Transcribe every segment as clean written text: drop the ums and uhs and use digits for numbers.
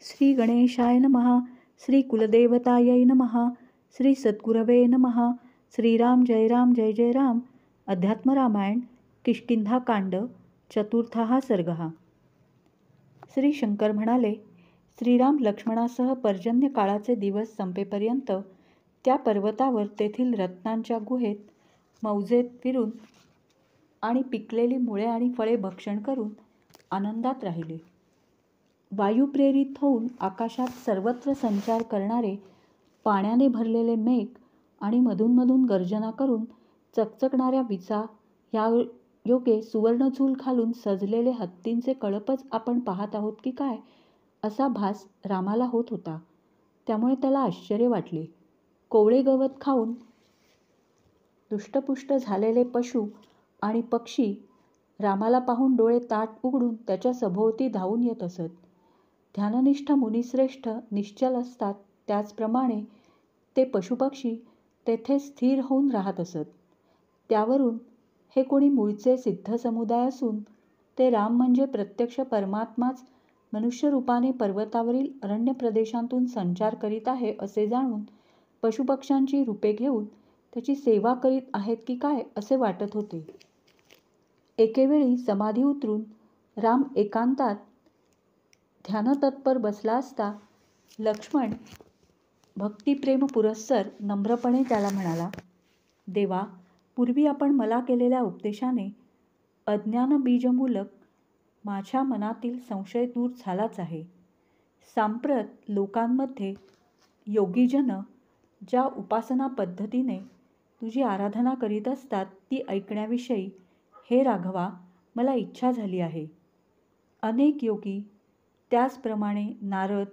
श्री गणेशाय नमः. श्री कुलदेवतायै नमः. श्री सद्गुरवे नमः. श्रीराम जय राम जय जय राम. अध्यात्म रामायण किष्किंधाकांड चतुर्थः सर्गः. श्री शंकर म्हणाले, श्रीराम लक्ष्मणासह पर्जन्य काळाचे दिवस संपेपर्यंत त्या पर्वतावर तेथील रत्नांच्या गुहेत मौजेत फिरून आणि पिकलेली मुळे आणि फळे भक्षण करून आनंदात राहिले. वायुप्रेरित होऊन आकाशात सर्वत्र संचार करणारे पाण्याने भरलेले मेघ आणि मधूनमधून गर्जना करून चकचकणाऱ्या विजा ह्या योगे सुवर्णचूल घालून सजलेले हत्तींचे कळपच आपण पाहत आहोत की काय, असा भास रामाला होत होता. त्यामुळे त्याला आश्चर्य वाटले. कोवळे गवत खाऊन दुष्टपुष्ट झालेले पशु आणि पक्षी रामाला पाहून डोळे ताट उघडून त्याच्या सभोवती धावून येत असत. ध्याननिष्ठ मुनिश्रेष्ठ निश्चल असतात त्याचप्रमाणे ते पशुपक्षी तेथे स्थिर होऊन राहत असत. त्यावरून हे कोणी मूळचे सिद्ध समुदाय असून ते राम म्हणजे प्रत्यक्ष परमात्माच मनुष्यरूपाने पर्वतावरील अरण्य प्रदेशांतून संचार करीत आहे असे जाणून पशुपक्ष्यांची रूपे घेऊन त्याची सेवा करीत आहेत की काय असे वाटत होते. एकेवेळी समाधी उतरून राम एकांतात ध्यानतत्पर बसला असता लक्ष्मण भक्तिप्रेम पुरस्सर नम्रपणे त्याला म्हणाला, देवा, पूर्वी आपण मला केलेल्या उपदेशाने अज्ञानबीजमूलक माझ्या मनातील संशय दूर झालाच आहे. सांप्रत लोकांमध्ये योगीजन ज्या उपासना पद्धतीने तुझी आराधना करीत असतात ती ऐकण्याविषयी हे राघवा मला इच्छा झाली आहे. अनेक योगी त्याचप्रमाणे नारद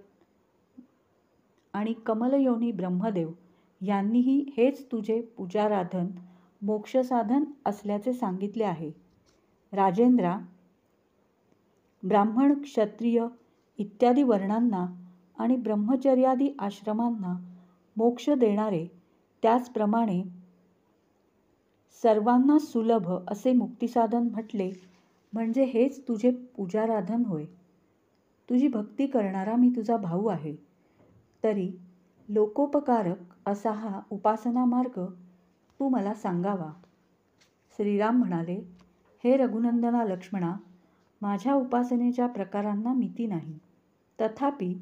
आणि कमलयोनी ब्रह्मदेव यांनीही हेच तुझे पूजाराधन मोक्षसाधन असल्याचे सांगितले आहे. राजेंद्रा, ब्राह्मण क्षत्रिय इत्यादी वर्णांना आणि ब्रह्मचर्यादी आश्रमांना मोक्ष देणारे त्याचप्रमाणे सर्वांना सुलभ असे मुक्तिसाधन म्हटले म्हणजे हेच तुझे पूजाराधन होय. तुझी भक्ती करणारा मी तुझा भाऊ आहे. तरी लोकोपकारक असा हा उपासना मार्ग तू मला सांगावा. श्रीराम म्हणाले, हे रघुनंदना लक्ष्मणा, माझ्या उपासनेच्या प्रकारांना मिती नाही. तथापि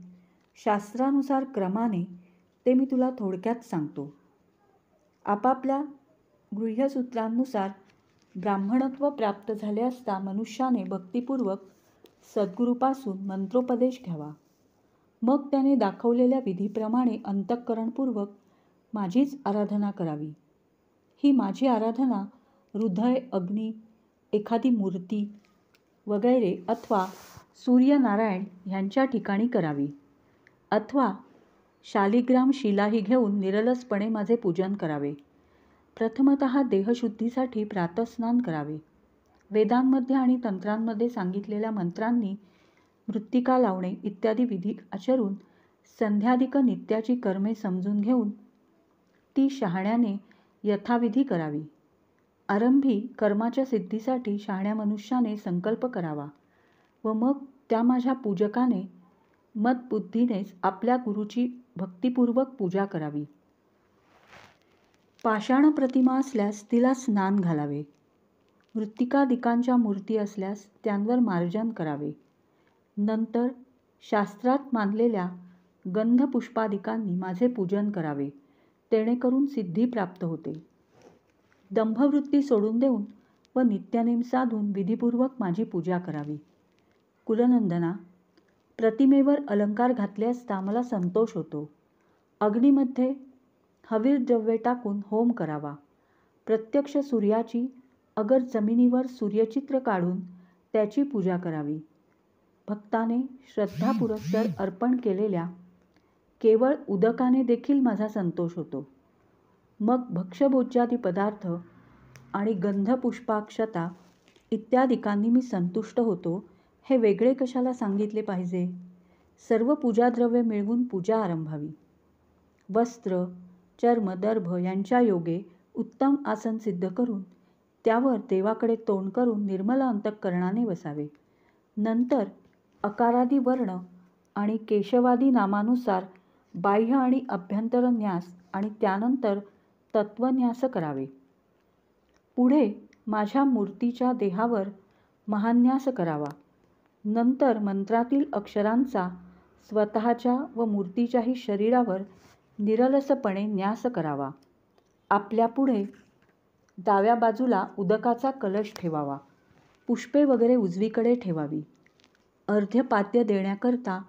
शास्त्रानुसार क्रमाने ते मी तुला थोडक्यात सांगतो. आपापल्या गृह्यसूत्रांनुसार ब्राह्मणत्व प्राप्त झाले असता मनुष्याने भक्तिपूर्वक सद्गुरूपासून मंत्रोपदेश घ्यावा. मग त्याने दाखवलेल्या विधीप्रमाणे अंतःकरणपूर्वक माझीच आराधना करावी. ही माझी आराधना हृदय, अग्नी, एखादी मूर्ती वगैरे अथवा सूर्यनारायण ह्यांच्या ठिकाणी करावी. अथवा शालिग्राम शिलाही घेऊन निरलसपणे माझे पूजन करावे. प्रथमतः देहशुद्धीसाठी प्रातस्नान करावे. वेदांमध्ये आणि तंत्रांमध्ये सांगितलेल्या मंत्रांनी मृत्तिका लावणे इत्यादी विधी आचरून संध्याधिक नित्याची कर्मे समजून घेऊन ती शहाण्याने यथाविधी करावी. आरंभी कर्माच्या सिद्धीसाठी शहाण्या मनुष्याने संकल्प करावा व मग त्या माझ्या पूजकाने मतबुद्धीनेच आपल्या गुरुची भक्तिपूर्वक पूजा करावी. पाषाण प्रतिमा असल्यास तिला स्नान घालावे. मृत्तिकादिकांच्या मूर्ती असल्यास त्यांवर मार्जन करावे. नंतर शास्त्रात मानलेल्या गंधपुष्पादिकांनी माझे पूजन करावे. तेणेकरून सिद्धी प्राप्त होते. दंभवृत्ती सोडून देऊन व नित्यनेम साधून विधीपूर्वक माझी पूजा करावी. कुलनंदना, प्रतिमेवर अलंकार घातले असता मला संतोष होतो. अग्नीमध्ये हवीर द्रव्ये टाकून होम करावा. प्रत्यक्ष सूर्याची अगर जमिनीवर सूर्यचित्र काढून त्याची पूजा करावी. भक्ताने श्रद्धापुरस्सर अर्पण केलेल्या केवळ उदकाने देखील माझा संतोष होतो. मग भक्ष्यभोज्यादी पदार्थ आणि गंधपुष्पाक्षता इत्यादिकांनी मी संतुष्ट होतो हे वेगळे कशाला सांगितले पाहिजे. सर्व पूजाद्रव्ये मिळवून पूजा आरंभावी. वस्त्र, चर्म, दर्भ यांच्या योगे उत्तम आसन सिद्ध करून त्यावर देवाकडे तोंड करून निर्मल अंतःकरणाने बसावे. नंतर अकारादी वर्ण आणि केशवादी नामानुसार बाह्य आणि अभ्यंतर न्यास आणि त्यानंतर तत्वन्यास करावे. पुढे माझ्या मूर्तीच्या देहावर महान्यास करावा. नंतर मंत्रातील अक्षरांचा स्वतःच्या व मूर्तीच्याही शरीरावर निरलसपणे न्यास करावा. आपल्या पुढे डाव्या बाजूला उदकाचा कलश ठेवावा. पुष्पे वगैरे उजवीकडे ठेवावी. अर्ध्यपाद्य देण्याकरता,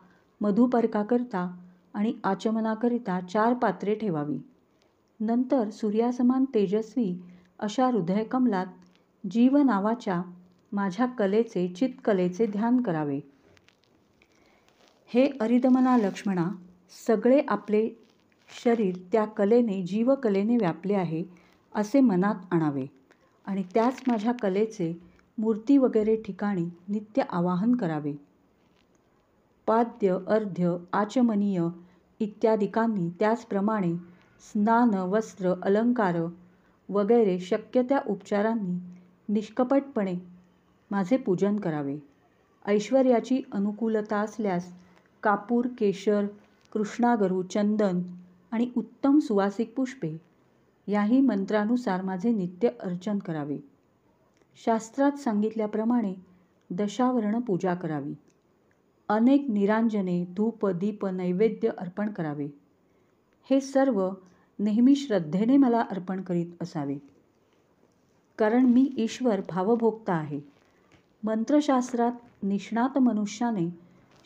मधुपर्काकरता आणि आचमनाकरिता 4 पात्रे ठेवावी. नंतर सूर्यासमान तेजस्वी अशा हृदयकमलात जीव नावाच्या माझ्या कलेचे, चित्कलेचे ध्यान करावे. हे अरिदमना लक्ष्मणा, सगळे आपले शरीर त्या कलेने, जीवकलेने व्यापले आहे असे मनात आणावे आणि त्याच माझ्या कलेचे मूर्ती वगैरे ठिकाणी नित्य आवाहन करावे. पाद्य, अर्ध्य, आचमनीय इत्यादिकांनी त्याचप्रमाणे स्नान, वस्त्र, अलंकार वगैरे शक्य त्या उपचारांनी निष्कपटपणे माझे पूजन करावे. ऐश्वर्याची अनुकूलता असल्यास कापूर, केशर, कृष्णागरू, चंदन आणि उत्तम सुवासिक पुष्पे याही मंत्रानुसार माझे नित्य अर्चन करावे. शास्त्रात सांगितल्याप्रमाणे दशावर्ण पूजा करावी. अनेक निरांजने, धूप, दीप, नैवेद्य अर्पण करावे. हे सर्व नेहमी श्रद्धेने मला अर्पण करीत असावे, कारण मी ईश्वर भावभोक्ता आहे. मंत्रशास्त्रात निष्णात मनुष्याने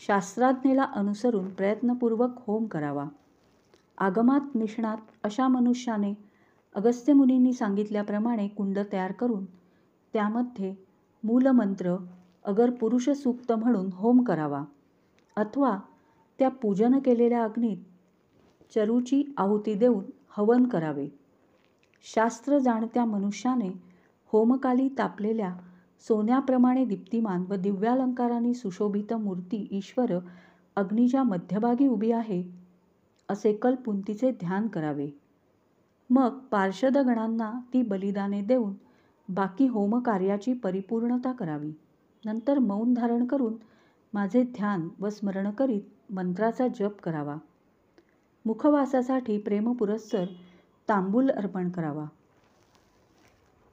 शास्त्राज्ञेला अनुसरून प्रयत्नपूर्वक होम करावा. आगमात निष्णात अशा मनुष्याने अगस्त्य मुनींनी सांगितल्याप्रमाणे कुंड तयार करून त्यामध्ये मूलमंत्र अगर पुरुष सूक्त म्हणून होम करावा, अथवा त्या पूजन केलेल्या अग्नीत चरूची आहुती देऊन हवन करावे. शास्त्र जाणत्या मनुष्याने होमकाली तापलेल्या सोन्याप्रमाणे दीप्तिमान व दिव्यालंकारांनी सुशोभित मूर्ती ईश्वर अग्नीच्या मध्यभागी उभी आहे असे कल्पून तिचे ध्यान करावे. मग पार्षदगणांना ती बलिदाने देऊन बाकी होमकार्याची परिपूर्णता करावी. नंतर मौन धारण करून माझे ध्यान व स्मरण करीत मंत्राचा जप करावा. मुखवासासाठी प्रेमपुरस्सर तांबूल अर्पण करावा.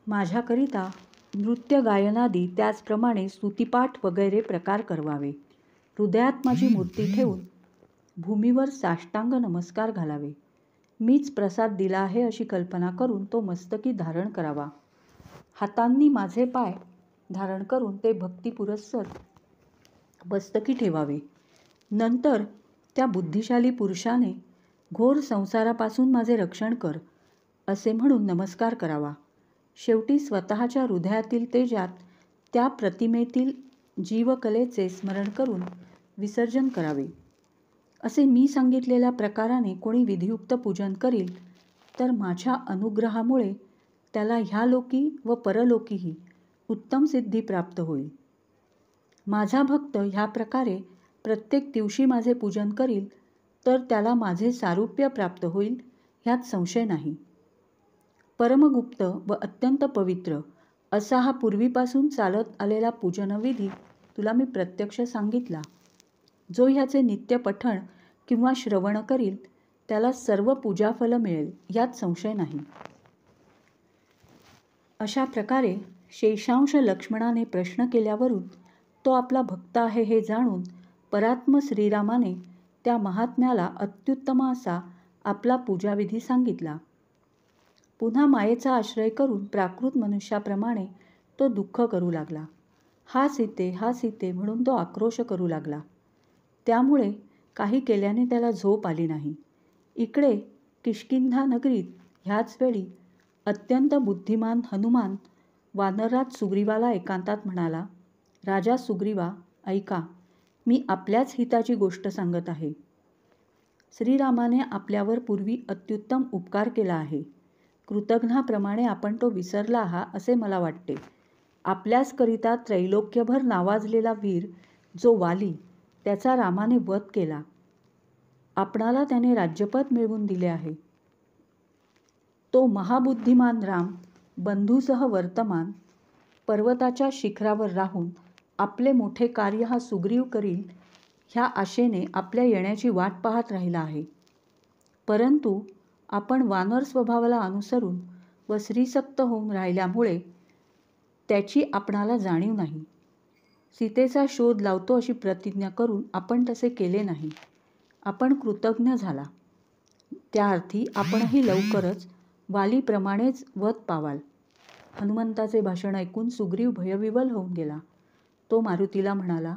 माझ्याकरिता नृत्य, गायनादी त्याचप्रमाणे स्तुतिपाठ वगैरे प्रकार करवावे. हृदयात माझी मूर्ती ठेवून भूमीवर साष्टांग नमस्कार घालावे. मीच प्रसाद दिला आहे अशी कल्पना करून तो मस्तकी धारण करावा. हातांनी माझे पाय धारण करून ते भक्तिपुरस्सर मस्तकी ठेवावे. नंतर त्या बुद्धिशाली पुरुषाने घोर संसारापासून माझे रक्षण कर असे म्हणून नमस्कार करावा. शेवटी स्वतःच्या हृदयातील तेजात त्या प्रतिमेतील जीवकलेचे स्मरण करून विसर्जन करावे. असे मी सांगितलेल्या प्रकाराने कोणी विधियुक्त पूजन करील तर माझ्या अनुग्रहामुळे त्याला ह्या लोकी व परलोकीही उत्तम सिद्धी प्राप्त होईल. माझा भक्त ह्या प्रकारे प्रत्येक दिवशी माझे पूजन करील तर त्याला माझे सारूप्य प्राप्त होईल, ह्यात संशय नाही. परमगुप्त व अत्यंत पवित्र असा हा पूर्वीपासून चालत आलेला पूजनविधी तुला मी प्रत्यक्ष सांगितला. जो ह्याचे नित्य पठण किंवा श्रवण करील त्याला सर्व पूजाफल मिळेल, यात संशय नाही. अशा प्रकारे शेषांश लक्ष्मणाने प्रश्न केल्यावरून तो आपला भक्त आहे हे जाणून परात्म श्रीरामाने त्या महात्म्याला अत्युत्तम असा आपला पूजाविधी सांगितला. पुन्हा मायेचा आश्रय करून प्राकृत मनुष्याप्रमाणे तो दुःख करू लागला. हा सीते, हा सीते म्हणून तो आक्रोश करू लागला. त्यामुळे काही केल्याने त्याला झोप आली नाही. इकडे किष्किंधा नगरीत ह्याच वेळी अत्यंत बुद्धिमान हनुमान वानरराज सुग्रीवाला एकांतात म्हणाला, राजा सुग्रीवा, ऐका, मी आपल्याच हिताची गोष्ट सांगत आहे. श्रीरामाने आपल्यावर पूर्वी अत्युत्तम उपकार केला आहे. कृतघ्नाप्रमाणे आपण तो विसरला आहात असे मला वाटते. आपल्याचकरिता त्रैलोक्यभर नावाजलेला वीर जो वाली, त्याचा रामाने वध केला. आपणाला त्याने राज्यपद मिळवून दिले आहे. तो महाबुद्धिमान राम बंधूसह वर्तमान पर्वताच्या शिखरावर राहून आपले मोठे कार्य हा सुग्रीव करील ह्या आशेने आपल्या येण्याची वाट पाहत राहिला आहे. परंतु आपण वानर स्वभावाला अनुसरून व स्त्रीसक्त होऊन राहिल्यामुळे त्याची आपणाला जाणीव नाही. सीतेचा शोध लावतो अशी प्रतिज्ञा करून आपण तसे केले नाही. आपण कृतज्ञ झाला. त्या अर्थी आपणही लवकरच वालीप्रमाणेच वध पावाल. हनुमंताचे भाषण ऐकून सुग्रीव भयविव्हल होऊन गेला. तो मारुतीला म्हणाला,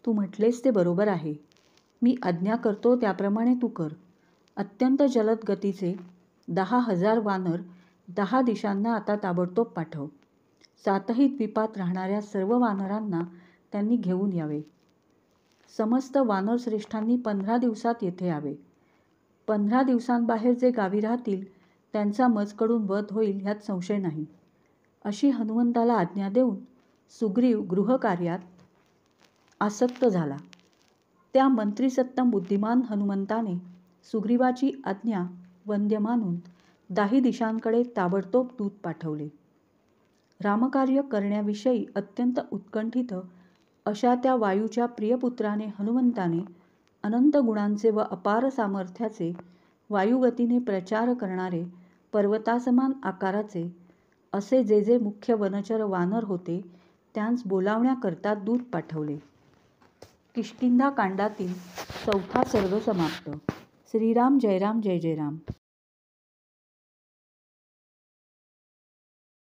तू म्हटलेस ते बरोबर आहे. मी आज्ञा करतो त्याप्रमाणे तू कर. अत्यंत जलद गतीचे 10,000 वानर 10 दिशांना आता ताबडतोब पाठव. 7ही द्वीपात राहणाऱ्या सर्व वानरांना त्यांनी घेऊन यावे. समस्त वानरश्रेष्ठांनी 15 दिवसात येथे यावे. 15 दिवसांबाहेर जे गावी राहतील त्यांचा मजकडून वध होईल ह्यात संशय नाही. अशी हनुमंताला आज्ञा देऊन सुग्रीव गृहकार्यात आसक्त झाला. त्या मंत्रीसत्तम बुद्धिमान हनुमंताने सुग्रीवाची आज्ञा वंद्य मानून 10 दिशांकडे ताबडतोब दूत पाठवले. रामकार्य करण्याविषयी अत्यंत उत्कंठित अशा त्या वायूच्या प्रियपुत्राने हनुमंताने अनंत गुणांचे व अपार सामर्थ्याचे वायुगतीने प्रचार करणारे पर्वतासमान आकाराचे असे जे जे मुख्य वनचर वानर होते त्यांस बोलावण्याकरता दूत पाठवले. किष्किंधा कांडातील 4था सर्ग समाप्त. श्रीराम जय राम जय जय राम.